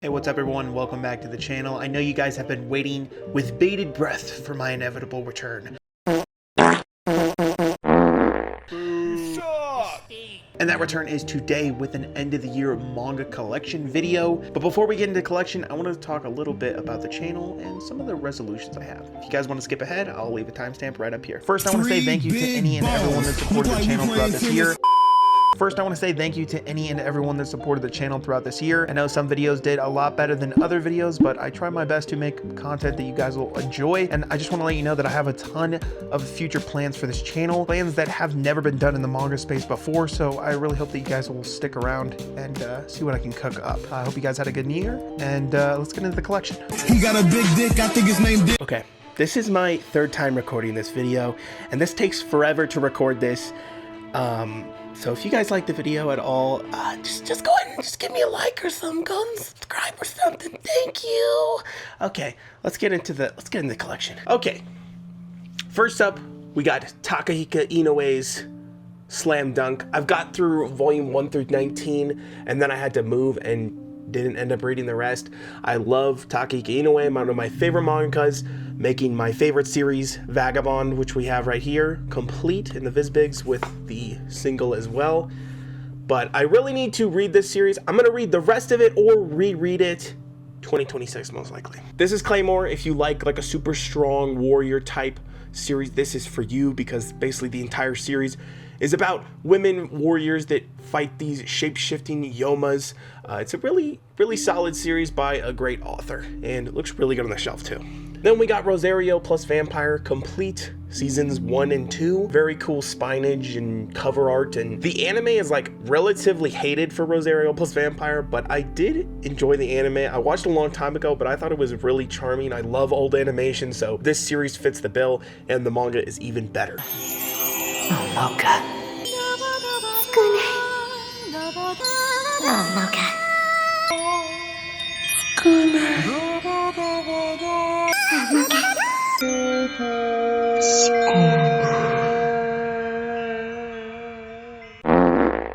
Hey, what's up everyone? Welcome back to the channel. I know you guys have been waiting with bated breath for my inevitable return. And that return is today with an end of the year manga collection video. But before we get into collection, I want to talk a little bit about the channel and some of the resolutions I have. If you guys want to skip ahead, I'll leave a timestamp right up here. First, I want to say thank you to any and everyone that supported the channel throughout this year. I know some videos did a lot better than other videos, but I try my best to make content that you guys will enjoy. And I just want to let you know that I have a ton of future plans for this channel, plans that have never been done in the manga space before. So I really hope that you guys will stick around and see what I can cook up. I hope you guys had a good New Year, and let's get into the collection. He got a big dick, I think his name Dick. Okay, this is my third time recording this video, and this takes forever to record this. So if you guys like the video at all, just go ahead and just give me a like or something, go and subscribe or something. Thank you. Okay, let's get into the collection. Okay, first up, we got Takahiko Inoue's Slam Dunk. I've got through volume 1 through 19, and then I had to move and didn't end up reading the rest. I love Takahiko Inoue, one of my favorite mangakas, making my favorite series, Vagabond, which we have right here, complete in the VizBigs with the single as well. But I really need to read this series. I'm going to read the rest of it or reread it 2026 most likely. This is Claymore. If you like a super strong warrior type series, this is for you, because basically the entire series is about women warriors that fight these shape-shifting yomas. It's a really solid series by a great author, and it looks really good on the shelf too. Then we got Rosario plus Vampire complete seasons 1 and 2. Very cool spinage and cover art, and the anime is relatively hated for Rosario plus Vampire, but I did enjoy the anime. I watched it a long time ago, but I thought it was really charming. I love old animation, so this series fits the bill, and the manga is even better. Oh, Mocha. Oh, Mocha.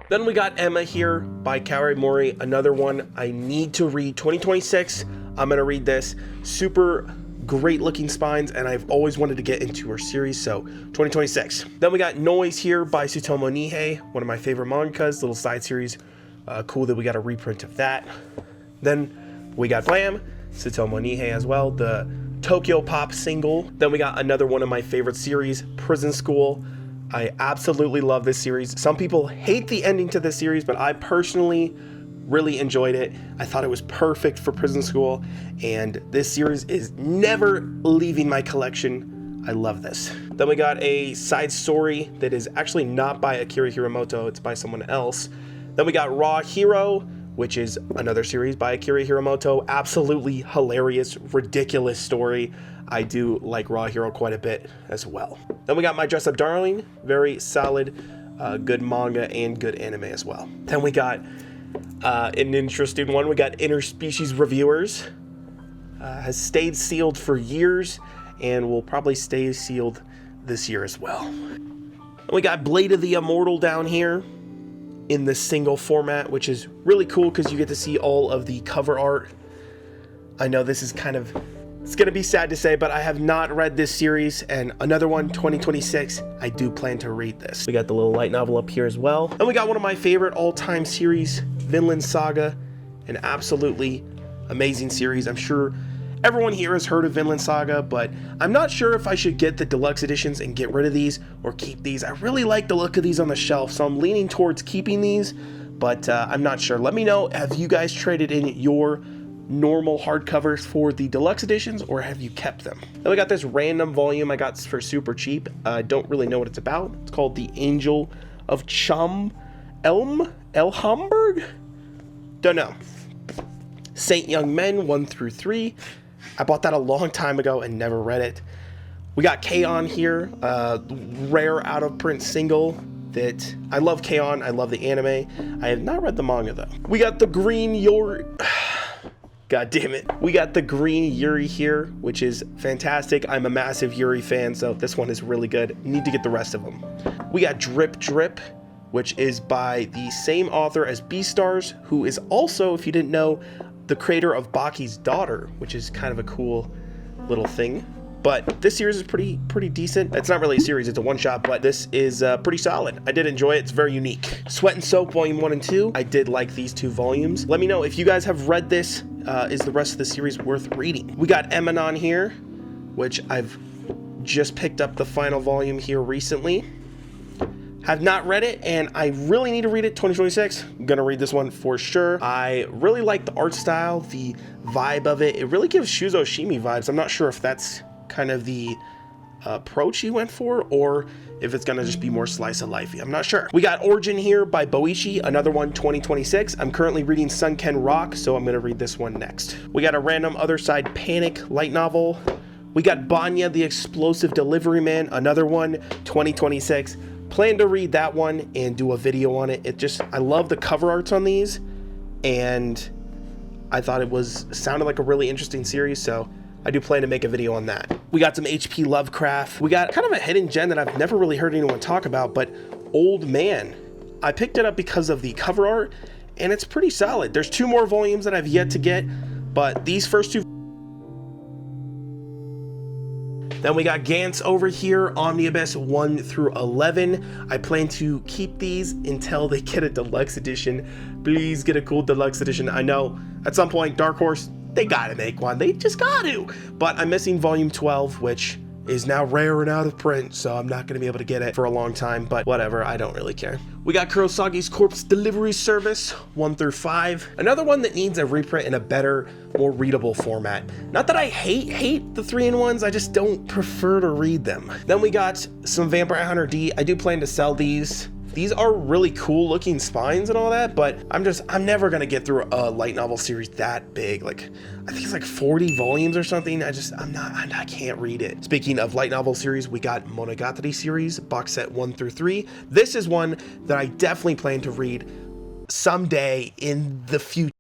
Then we got Emma here by Kaori Mori, another one I need to read. 2026, I'm gonna read this. Super great looking spines, and I've always wanted to get into her series, so 2026. Then we got Noise here by Tsutomu Nihei, one of my favorite mangas, little side series. Cool that we got a reprint of that. Then we got Blam, Tsutomu Nihei as well, the Tokyo Pop single. Then we got another one of my favorite series, Prison School. I absolutely love this series. Some people hate the ending to this series, but I personally really enjoyed it. I thought it was perfect for Prison School, and this series is never leaving my collection. I love this. Then we got a side story that is actually not by Akira Hiramoto, it's by someone else. Then we got Raw Hero, which is another series by Akira Hiramoto. Absolutely hilarious, ridiculous story. I do like Raw Hero quite a bit as well. Then we got My Dress Up Darling, very solid, good manga and good anime as well. Then we got an interesting one. We got Interspecies Reviewers. Has stayed sealed for years and will probably stay sealed this year as well. And we got Blade of the Immortal down here in the single format, which is really cool because you get to see all of the cover art. I know this is it's gonna be sad to say, but I have not read this series, and another one, 2026, I do plan to read this. We got the little light novel up here as well. And we got one of my favorite all-time series, Vinland Saga, an absolutely amazing series. I'm sure everyone here has heard of Vinland Saga, but I'm not sure if I should get the deluxe editions and get rid of these or keep these. I really like the look of these on the shelf, so I'm leaning towards keeping these, but I'm not sure. Let me know, have you guys traded in your normal hardcovers for the deluxe editions, or have you kept them? Then we got this random volume I got for super cheap. I don't really know what it's about. It's called The Angel of Elhamburg? Don't know. Saint Young Men 1 through 3. I bought that a long time ago and never read it. We got K-On! Here, rare out of print single that I love. K-On!, I love the anime. I have not read the manga though. We got the Green God damn it. We got the Green Yuri here, which is fantastic. I'm a massive Yuri fan, so this one is really good. Need to get the rest of them. We got Drip Drip, which is by the same author as Beastars, who is also, if you didn't know, the creator of Baki's daughter, which is kind of a cool little thing. But this series is pretty decent. It's not really a series, it's a one-shot, but this is pretty solid. I did enjoy it, it's very unique. Sweat and Soap Volume 1 and 2. I did like these two volumes. Let me know if you guys have read this. Is the rest of the series worth reading? We got Emanon here, which I've just picked up the final volume here recently. Have not read it, and I really need to read it. 2026, I'm gonna read this one for sure. I really like the art style, the vibe of it. It really gives Shuzo Oshimi vibes. I'm not sure if that's kind of the approach he went for, or if it's gonna just be more slice of lifey. I'm not sure. We got Origin here by Boichi, another one, 2026. I'm currently reading Sunken Rock, so I'm gonna read this one next. We got a random Other Side Panic light novel. We got Banya the Explosive Delivery Man, another one, 2026. Plan to read that one and do a video on it. I love the cover arts on these, and I thought it sounded like a really interesting series, so I do plan to make a video on that. We got some HP Lovecraft. We got kind of a hidden gem that I've never really heard anyone talk about, but Old Man. I picked it up because of the cover art, and it's pretty solid. There's 2 more volumes that I've yet to get, but these first 2. Then we got Gantz over here, Omnibus 1 through 11. I plan to keep these until they get a deluxe edition. Please get a cool deluxe edition. I know at some point Dark Horse, they gotta make one. They just gotta. But I'm missing volume 12, which is now rare and out of print, so I'm not gonna be able to get it for a long time, but whatever, I don't really care. We got Kurosagi's Corpse Delivery Service, 1 through 5. Another one that needs a reprint in a better, more readable format. Not that I hate the 3-in-1s, I just don't prefer to read them. Then we got some Vampire Hunter D. I do plan to sell these. These are really cool looking spines and all that, but I'm never gonna get through a light novel series that big. Like, I think it's like 40 volumes or something. I can't read it. Speaking of light novel series, we got Monogatari series, box set 1 through 3. This is one that I definitely plan to read someday in the future.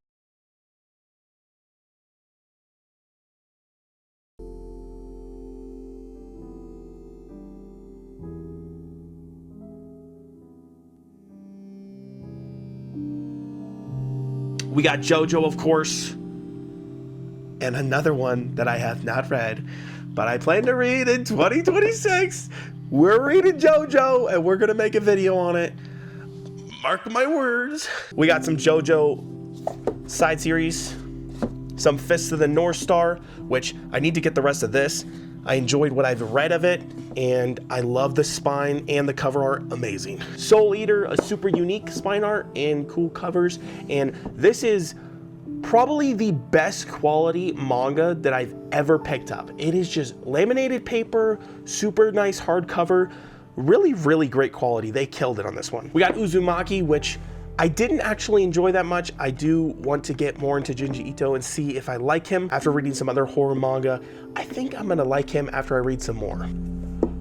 We got JoJo, of course, and another one that I have not read, but I plan to read in 2026. We're reading JoJo, and we're gonna make a video on it. Mark my words. We got some JoJo side series, some Fists of the North Star, which I need to get the rest of this. I enjoyed what I've read of it, and I love the spine and the cover art, amazing. Soul Eater, a super unique spine art and cool covers, and this is probably the best quality manga that I've ever picked up. It is just laminated paper, super nice hardcover, really great quality. They killed it on this one. We got Uzumaki, which I didn't actually enjoy that much. I do want to get more into Junji Ito and see if I like him after reading some other horror manga. I think I'm gonna like him after I read some more.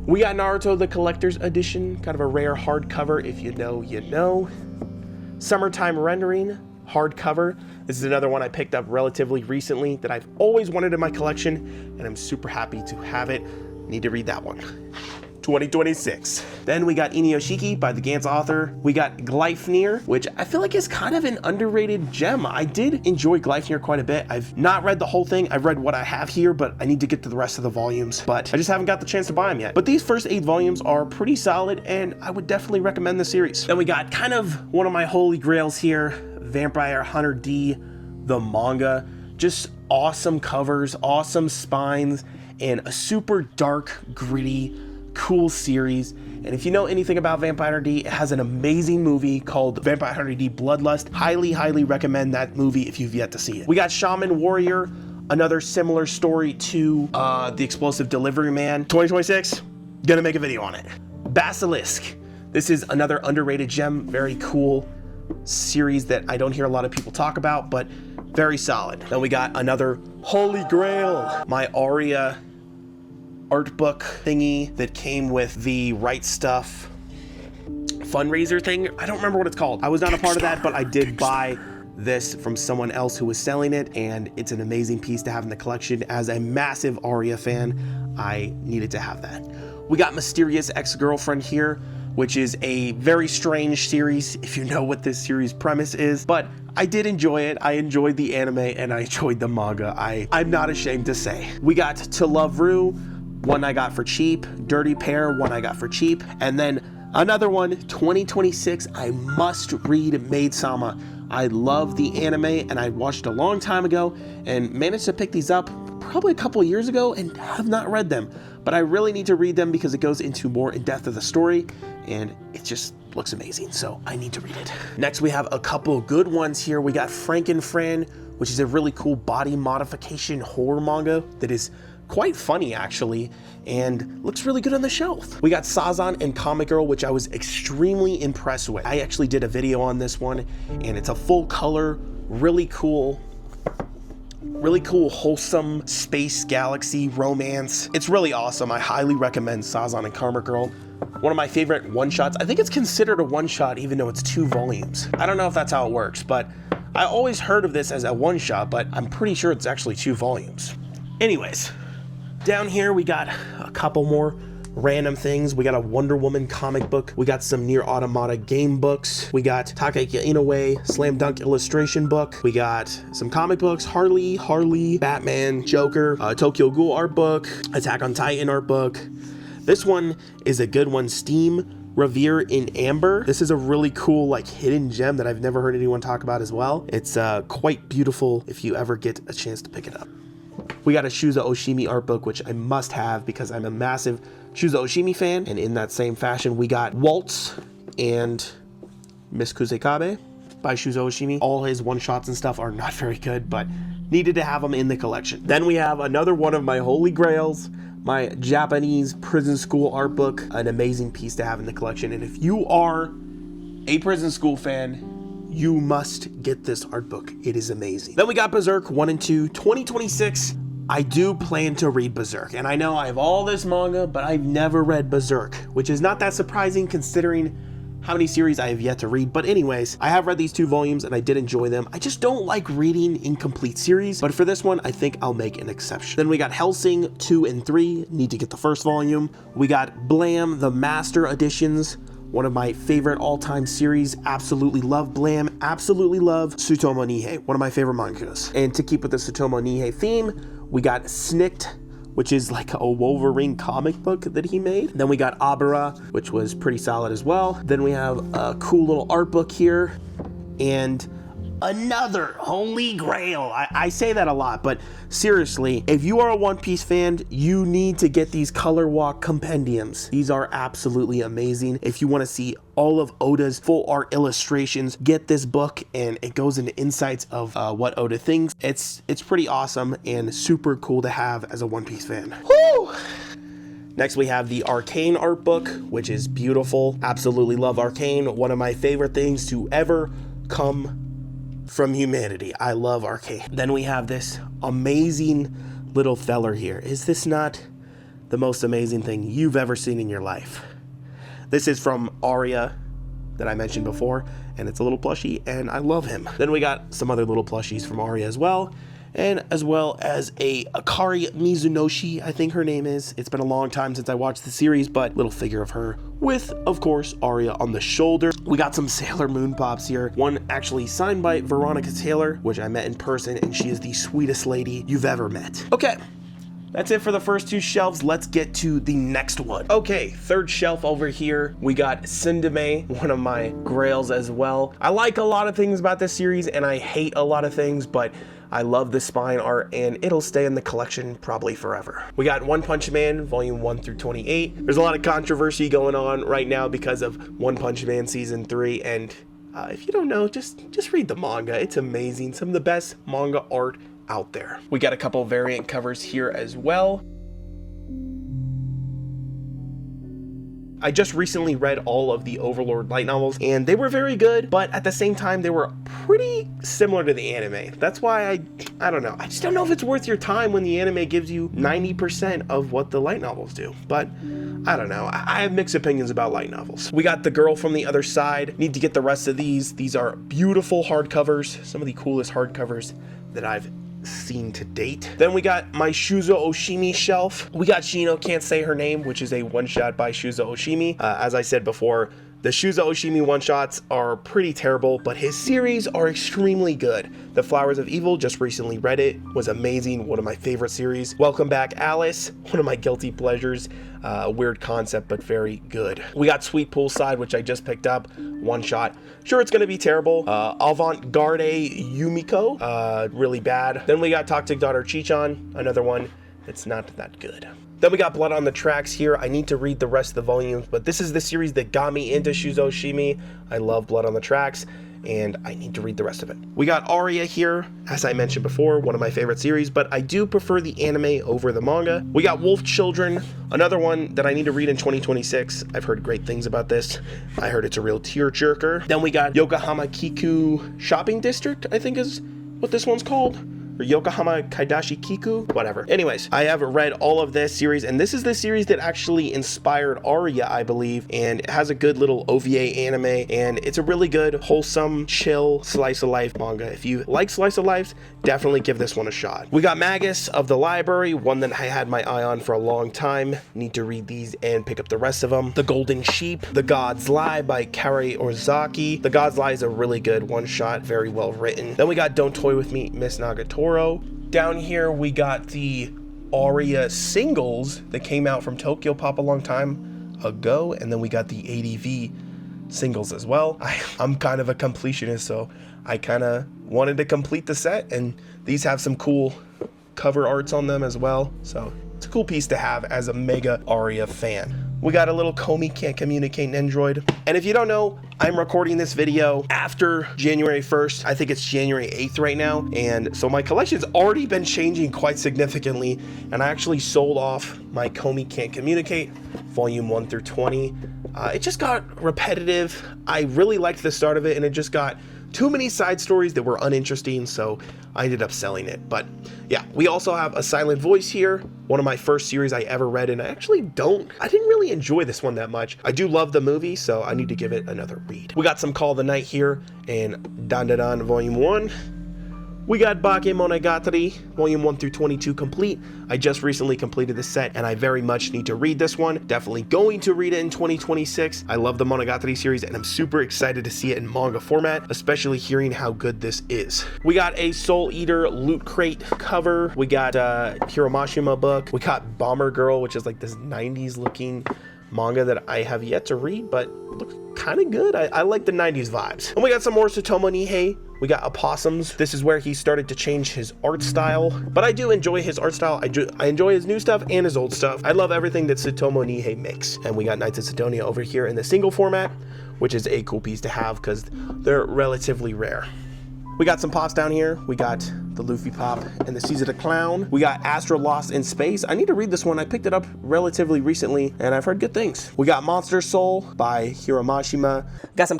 We got Naruto the Collector's Edition, kind of a rare hardcover. If you know, you know. Summertime Rendering, hardcover. This is another one I picked up relatively recently that I've always wanted in my collection, and I'm super happy to have it. Need to read that one. 2026. Then we got Inuyashiki by the Gantz author. We got Gleipnir, which I feel like is kind of an underrated gem. I did enjoy Gleipnir quite a bit. I've not read the whole thing. I've read what I have here, but I need to get to the rest of the volumes, but I just haven't got the chance to buy them yet. But these first 8 volumes are pretty solid, and I would definitely recommend the series. Then we got kind of one of my holy grails here, Vampire Hunter D, the manga. Just awesome covers, awesome spines, and a super dark, gritty, cool series. And if you know anything about Vampire Hunter D, it has an amazing movie called Vampire Hunter D Bloodlust. Highly recommend that movie if you've yet to see it. We got Shaman Warrior, another similar story to The Explosive Delivery Man. 2026, gonna make a video on it. Basilisk, this is another underrated gem, very cool series that I don't hear a lot of people talk about, but very solid. Then we got another holy grail, my Aria art book thingy that came with the Right Stuff fundraiser thing. I don't remember what it's called. I was not a part of that, but I did buy this from someone else who was selling it, and it's an amazing piece to have in the collection. As a massive Aria fan, I needed to have that. We got Mysterious Ex-Girlfriend here which is a very strange series if you know what this series premise is, but I did enjoy it. I enjoyed the anime and I enjoyed the manga. I'm not ashamed to say. We got To Love Ru, one I got for cheap, Dirty Pair, one I got for cheap, and then another one, 2026, I must read Maid-sama. I love the anime and I watched a long time ago and managed to pick these up probably a couple years ago and have not read them, but I really need to read them because it goes into more in depth of the story and it just looks amazing, so I need to read it. Next, we have a couple good ones here. We got Frankenfran, which is a really cool body modification horror manga that is quite funny actually, and looks really good on the shelf. We got Sazan and Comic Girl, which I was extremely impressed with. I actually did a video on this one, and it's a full color, really cool, wholesome space galaxy romance. It's really awesome. I highly recommend Sazan and Comic Girl. One of my favorite one-shots. I think it's considered a one-shot even though it's 2 volumes. I don't know if that's how it works, but I always heard of this as a one-shot, but I'm pretty sure it's actually 2 volumes. Anyways, down here we got a couple more random things. We got a Wonder Woman comic book. We got some Nier Automata game books. We got Takeki Inoue Slam Dunk illustration book. We got some comic books, Harley, Batman, Joker, Tokyo Ghoul art book, Attack on Titan art book. This one is a good one, Steam Revere in Amber. This is a really cool like hidden gem that I've never heard anyone talk about as well. It's quite beautiful if you ever get a chance to pick it up. We got a Shuzo Oshimi art book, which I must have because I'm a massive Shuzo Oshimi fan. And in that same fashion, we got Waltz and Miss Kusekabe by Shuzo Oshimi. All his one-shots and stuff are not very good, but needed to have them in the collection. Then we have another one of my holy grails, my Japanese prison school art book, an amazing piece to have in the collection. And if you are a prison school fan, you must get this art book. It is amazing. Then we got Berserk 1 and 2, 2026. I do plan to read Berserk, and I know I have all this manga, but I've never read Berserk, which is not that surprising considering how many series I have yet to read. But anyways, I have read these 2 volumes and I did enjoy them. I just don't like reading incomplete series, but for this one, I think I'll make an exception. Then we got Hellsing 2 and 3, need to get the first volume. We got Blam, the Master Editions, one of my favorite all-time series. Absolutely love Blam, absolutely love Tsutomu Nihei, one of my favorite mangas. And to keep with the Tsutomu Nihei theme, we got Snicked, which is like a Wolverine comic book that he made. Then we got Abara, which was pretty solid as well. Then we have a cool little art book here, and another holy grail. I say that a lot, but seriously, if you are a One Piece fan, you need to get these Color Walk compendiums. These are absolutely amazing. If you want to see all of Oda's full art illustrations, get this book, and it goes into insights of what Oda thinks. It's pretty awesome and super cool to have as a One Piece fan. Woo! Next, we have the Arcane art book, which is beautiful. Absolutely love Arcane. One of my favorite things to ever come from humanity. I love Arcane. Then we have this amazing little feller here. Is this not the most amazing thing you've ever seen in your life? This is from Arya that I mentioned before, and it's a little plushie, and I love him. Then we got some other little plushies from Arya as well, and as well as a Akari Mizunoshi, I think her name is. It's been a long time since I watched the series, but little figure of her with, of course, Arya on the shoulder. We got some Sailor Moon pops here. One actually signed by Veronica Taylor, which I met in person, and she is the sweetest lady you've ever met. Okay, that's it for the first 2 shelves. Let's get to the next one. Okay, 3rd shelf over here, we got Sindame, one of my grails as well. I like a lot of things about this series, and I hate a lot of things, but I love the spine art, and it'll stay in the collection probably forever. We got One Punch Man, volume 1 through 28. There's a lot of controversy going on right now because of One Punch Man season 3, and if you don't know, just read the manga. It's amazing. Some of the best manga art out there. We got a couple variant covers here as well. I just recently read all of the Overlord light novels, and they were very good, but at the same time, they were pretty similar to the anime. That's why I don't know. I just don't know if it's worth your time when the anime gives you 90% of what the light novels do, but I don't know. I have mixed opinions about light novels. We got The Girl from the Other Side. Need to get the rest of these. These are beautiful hardcovers, some of the coolest hardcovers that I've seen to date. Then we got my Shuzo Oshimi shelf. We got Shino Can't Say Her Name, which is a one-shot by Shuzo Oshimi. As I said before, the Shuzo Oshimi one-shots are pretty terrible, but his series are extremely good. The Flowers of Evil, just recently read it, was amazing, one of my favorite series. Welcome Back Alice, one of my guilty pleasures. Weird concept, but very good. We got Sweet Poolside, which I just picked up, one-shot. Sure, it's gonna be terrible. Avant-Garde Yumiko, really bad. Then we got Toxic Daughter Chichan, another one that's not that good. Then we got Blood on the Tracks here. I need to read the rest of the volumes, but this is the series that got me into Shuzo Oshimi. I love Blood on the Tracks, and I need to read the rest of it. We got Aria here, as I mentioned before, one of my favorite series, but I do prefer the anime over the manga. We got Wolf Children, another one that I need to read in 2026. I've heard great things about this. I heard it's a real tearjerker. Then we got Yokohama Kiku Shopping District, I think is what this one's called. Or Yokohama Kaidashi Kiku, whatever. Anyways, I have read all of this series, and this is the series that actually inspired Aria, I believe, and it has a good little OVA anime, and it's a really good, wholesome, chill, slice of life manga. If you like slice of life, definitely give this one a shot. We got Magus of the Library, one that I had my eye on for a long time. Need to read these and pick up the rest of them. The Golden Sheep, The God's Lie by Kari Orzaki. The God's Lie is a really good one-shot, very well written. Then we got Don't Toy With Me, Miss Nagatoro. Down here we got the Aria singles that came out from Tokyo Pop a long time ago, and then we got the ADV singles as well. I'm kind of a completionist, so I kind of wanted to complete the set, and these have some cool cover arts on them as well, so it's a cool piece to have as a mega Aria fan. We got a little Komi Can't Communicate Nendroid. And if you don't know, I'm recording this video after January 1st. I think it's January 8th right now. And so my collection's already been changing quite significantly. And I actually sold off my Komi Can't Communicate, volume 1 through 20. It just got repetitive. I really liked the start of it, and it just got too many side stories that were uninteresting, so I ended up selling it. But yeah, we also have A Silent Voice here, one of my first series I ever read, and I didn't really enjoy this one that much. I do love the movie, so I need to give it another read. We got some Call of the Night here, and Dan Dan Dan Volume 1. We got Bakemonogatari, Volume 1 through 22 complete. I just recently completed this set, and I very much need to read this one. Definitely going to read it in 2026. I love the Monogatari series, and I'm super excited to see it in manga format, especially hearing how good this is. We got a Soul Eater Loot Crate cover. We got a Hiromashima book. We got Bomber Girl, which is like this 90s looking manga that I have yet to read, but looks kind of good. I like the 90s vibes. And we got some more Tsutomu Nihei. We got Opossums. This is where he started to change his art style, but I do enjoy his art style. I enjoy his new stuff and his old stuff. I love everything that Tsutomu Nihei makes. And we got Knights of Sidonia over here in the single format, which is a cool piece to have because they're relatively rare. We got some pops down here. We got the Luffy pop and the Caesar the Clown. We got Astra Lost in Space. I need to read this one. I picked it up relatively recently, and I've heard good things. We got Monster Soul by Hiromashima. Got some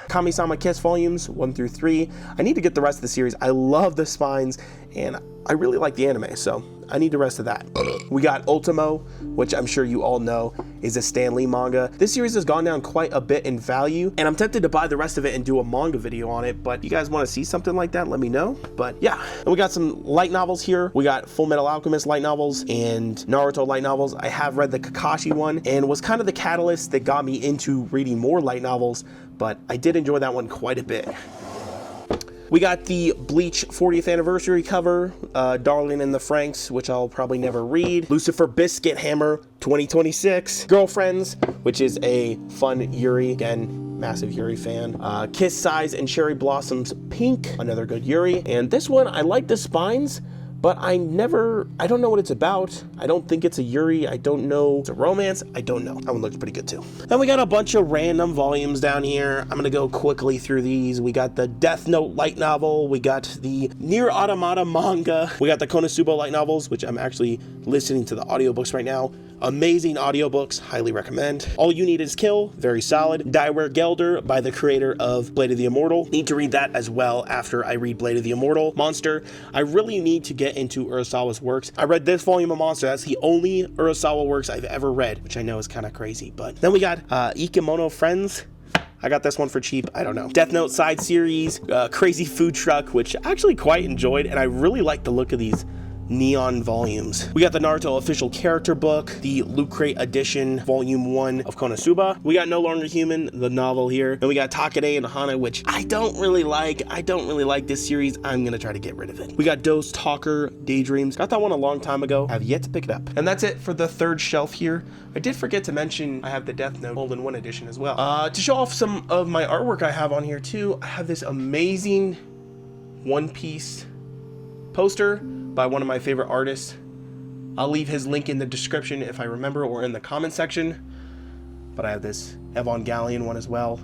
Kami-sama Kiss volumes 1 through 3. I need to get the rest of the series. I love the spines, and I really like the anime, so I need the rest of that. We got Ultimo, which I'm sure you all know is a Stan Lee manga. This series has gone down quite a bit in value, and I'm tempted to buy the rest of it and do a manga video on it, but if you guys want to see something like that, let me know. But yeah, and we got some light novels here. We got Full Metal Alchemist light novels and Naruto light novels. I have read the Kakashi one, and was kind of the catalyst that got me into reading more light novels, but I did enjoy that one quite a bit. We got the Bleach 40th anniversary cover, Darling in the Franxx, which I'll probably never read. Lucifer Biscuit Hammer 2026. Girlfriends, which is a fun Yuri, again, massive Yuri fan. Kiss Size and Cherry Blossoms Pink, another good Yuri. And this one, I like the spines, but I don't know what it's about. I don't think it's a Yuri. I don't know. It's a romance. I don't know. That one looks pretty good too. Then we got a bunch of random volumes down here. I'm gonna go quickly through these. We got the Death Note light novel. We got the Nier Automata manga. We got the Konosuba light novels, which I'm actually listening to the audiobooks right now. Amazing audiobooks, highly recommend. All You Need Is Kill, very solid. Daiware Gelder by the creator of Blade of the Immortal. Need to read that as well after I read Blade of the Immortal. Monster, I really need to get into Urasawa's works. I read this volume of Monster. That's the only Urasawa works I've ever read, which I know is kind of crazy. But then we got Ikemono Friends. I got this one for cheap. I don't know. Death Note side series, Crazy Food Truck, which I actually quite enjoyed, and I really like the look of these neon volumes. We got the Naruto official character book, the Loot Crate edition, volume 1 of Konosuba. We got No Longer Human, the novel here. And we got Takane and Hana, which I don't really like. I don't really like this series. I'm gonna try to get rid of it. We got Dose Talker Daydreams. Got that one a long time ago. Have yet to pick it up. And that's it for the third shelf here. I did forget to mention I have the Death Note all-in-one edition as well. To show off some of my artwork I have on here too, I have this amazing One Piece poster by one of my favorite artists. I'll leave his link in the description if I remember, or in the comment section. But I have this Evangelion one as well.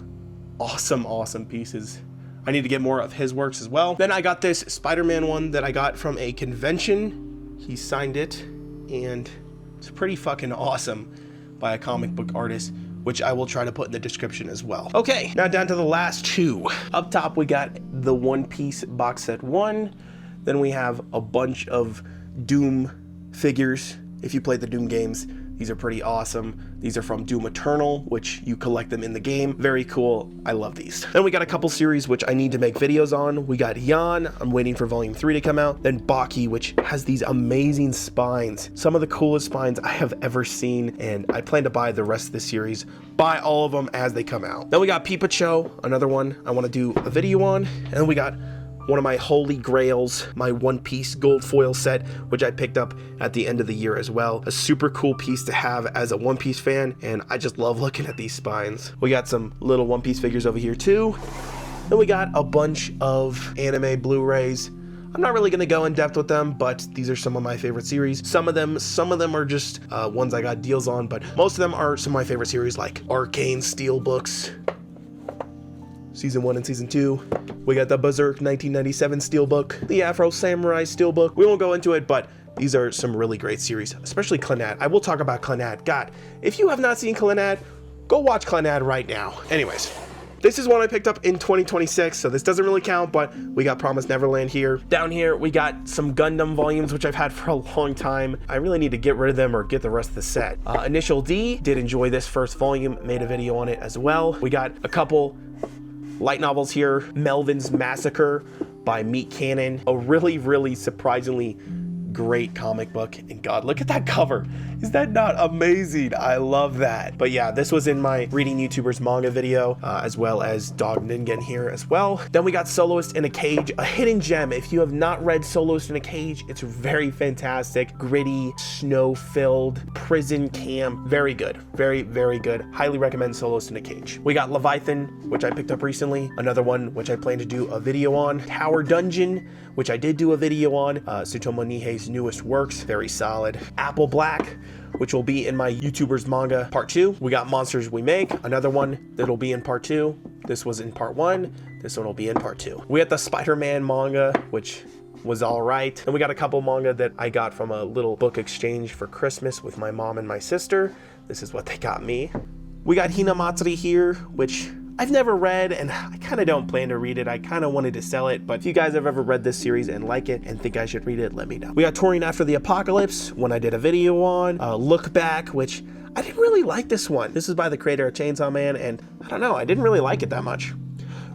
Awesome pieces. I need to get more of his works as well. Then I got this Spider-Man one that I got from a convention. He signed it, and it's pretty fucking awesome, by a comic book artist, which I will try to put in the description as well. Okay, now down to the last two. Up top we got the One Piece box set 1. Then we have a bunch of Doom figures. If you played the Doom games, these are pretty awesome. These are from Doom Eternal, which you collect them in the game. Very cool. I love these. Then we got a couple series which I need to make videos on. We got Yan. I'm waiting for volume 3 to come out. Then Baki, which has these amazing spines. Some of the coolest spines I have ever seen, and I plan to buy the rest of the series. Buy all of them as they come out. Then we got Pipacho, another one I want to do a video on. And then we got one of my holy grails, my One Piece gold foil set, which I picked up at the end of the year as well. A super cool piece to have as a One Piece fan, and I just love looking at these spines. We got some little One Piece figures over here too. Then we got a bunch of anime Blu-rays. I'm not really gonna go in depth with them, but these are some of my favorite series. Some of them are just ones I got deals on, but most of them are some of my favorite series, like Arcane Steelbooks, Season 1 and Season 2. We got the Berserk 1997 Steelbook, the Afro Samurai Steelbook. We won't go into it, but these are some really great series, especially Clannad. I will talk about Clannad. God, if you have not seen Clannad, go watch Clannad right now. Anyways, this is one I picked up in 2026, so this doesn't really count, but we got Promised Neverland here. Down here, we got some Gundam volumes, which I've had for a long time. I really need to get rid of them or get the rest of the set. Initial D, did enjoy this first volume, made a video on it as well. We got a couple light novels here. Melvin's Massacre by Meat Cannon. A really surprisingly great comic book. And God, look at that cover. Is that not amazing? I love that. But yeah, this was in my Reading YouTubers manga video, as well as Dog Ningen here as well. Then we got Soloist in a Cage, a hidden gem. If you have not read Soloist in a Cage, it's very fantastic. Gritty, snow-filled, prison camp. Very good. Very good. Highly recommend Soloist in a Cage. We got Leviathan, which I picked up recently. Another one, which I plan to do a video on. Tower Dungeon, which I did do a video on. Tsutomu Nihei's newest works. Very solid. Apple Black, which will be in my YouTubers manga part 2. We got Monsters We Make, another one that'll be in part 2. This was in part 1. This one will be in part 2. We got the Spider-Man manga, which was all right. And we got a couple manga that I got from a little book exchange for Christmas with my mom and my sister. This is what they got me. We got Hinamatsuri here, which I've never read, and I kind of don't plan to read it. I kind of wanted to sell it, but if you guys have ever read this series and like it and think I should read it, let me know. We got Touring After the Apocalypse, one I did a video on. Look Back, which I didn't really like this one. This is by the creator of Chainsaw Man, and I don't know, I didn't really like it that much.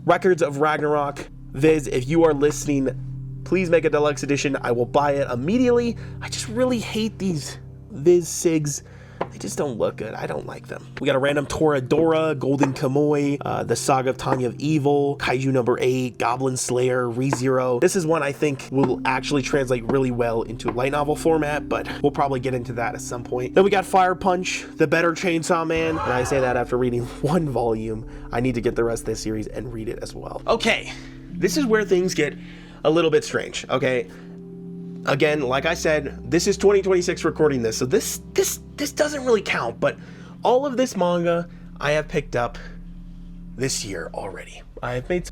Records of Ragnarok. Viz, if you are listening, please make a deluxe edition. I will buy it immediately. I just really hate these Viz Sigs. They just don't look good. I don't like them. We got a random Toradora, Golden Kamuy, the Saga of Tanya of Evil, Kaiju number 8, Goblin Slayer, ReZero. This is one I think will actually translate really well into light novel format, but we'll probably get into that at some point. Then we got Fire Punch, The Better Chainsaw Man, and I say that after reading one volume. I need to get the rest of this series and read it as well. Okay, this is where things get a little bit strange, okay? Again, like I said, this is 2026 recording this, so this doesn't really count, but all of this manga I have picked up this year already. I have made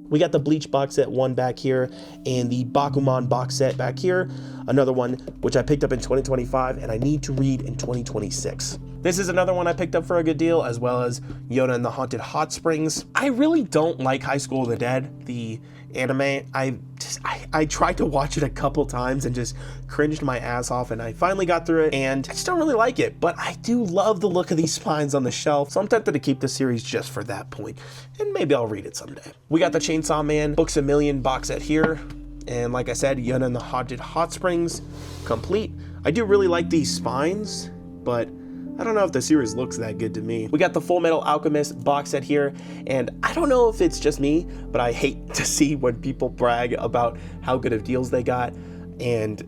We got the Bleach box set 1 back here and the Bakuman box set back here. Another one which I picked up in 2025 and I need to read in 2026. This is another one I picked up for a good deal, as well as Yona and the Haunted Hot Springs. I really don't like High School of the Dead, the anime. I tried to watch it a couple times and just cringed my ass off, and I finally got through it, and I just don't really like it, but I do love the look of these spines on the shelf, so I'm tempted to keep the series just for that point, and maybe I'll read it someday. We got the Chainsaw Man Books A Million box set here, and like I said, Yona and the Haunted Hot Springs, complete. I do really like these spines, but I don't know if the series looks that good to me. We got the Full Metal Alchemist box set here, and I don't know if it's just me, but I hate to see when people brag about how good of deals they got, and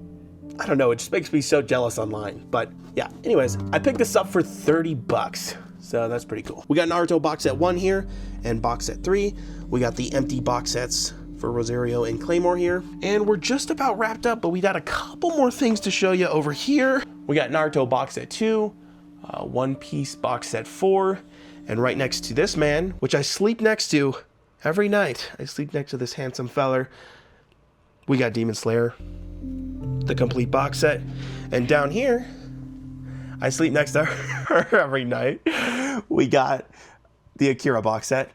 I don't know, it just makes me so jealous online. But yeah, anyways, I picked this up for 30 bucks, so that's pretty cool. We got Naruto box set 1 here, and box set 3. We got the empty box sets for Rosario and Claymore here, and we're just about wrapped up, but we got a couple more things to show you over here. We got Naruto box set 2, One Piece box set 4, and right next to this man, which I sleep next to every night, I sleep next to this handsome feller, we got Demon Slayer, the complete box set, and down here, I sleep next to her every night, we got the Akira box set,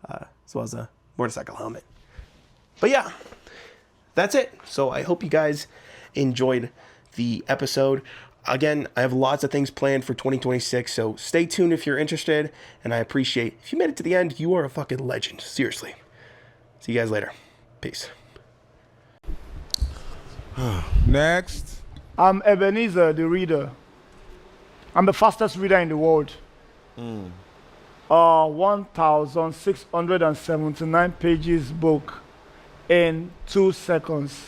as well as a motorcycle helmet. But yeah, that's it. So I hope you guys enjoyed the episode. Again, I have lots of things planned for 2026, so stay tuned if you're interested, and I appreciate, if you made it to the end, you are a fucking legend, seriously. See you guys later. Peace. Next. I'm Ebenezer, the reader. I'm the fastest reader in the world. 1,679 pages book in 2 seconds.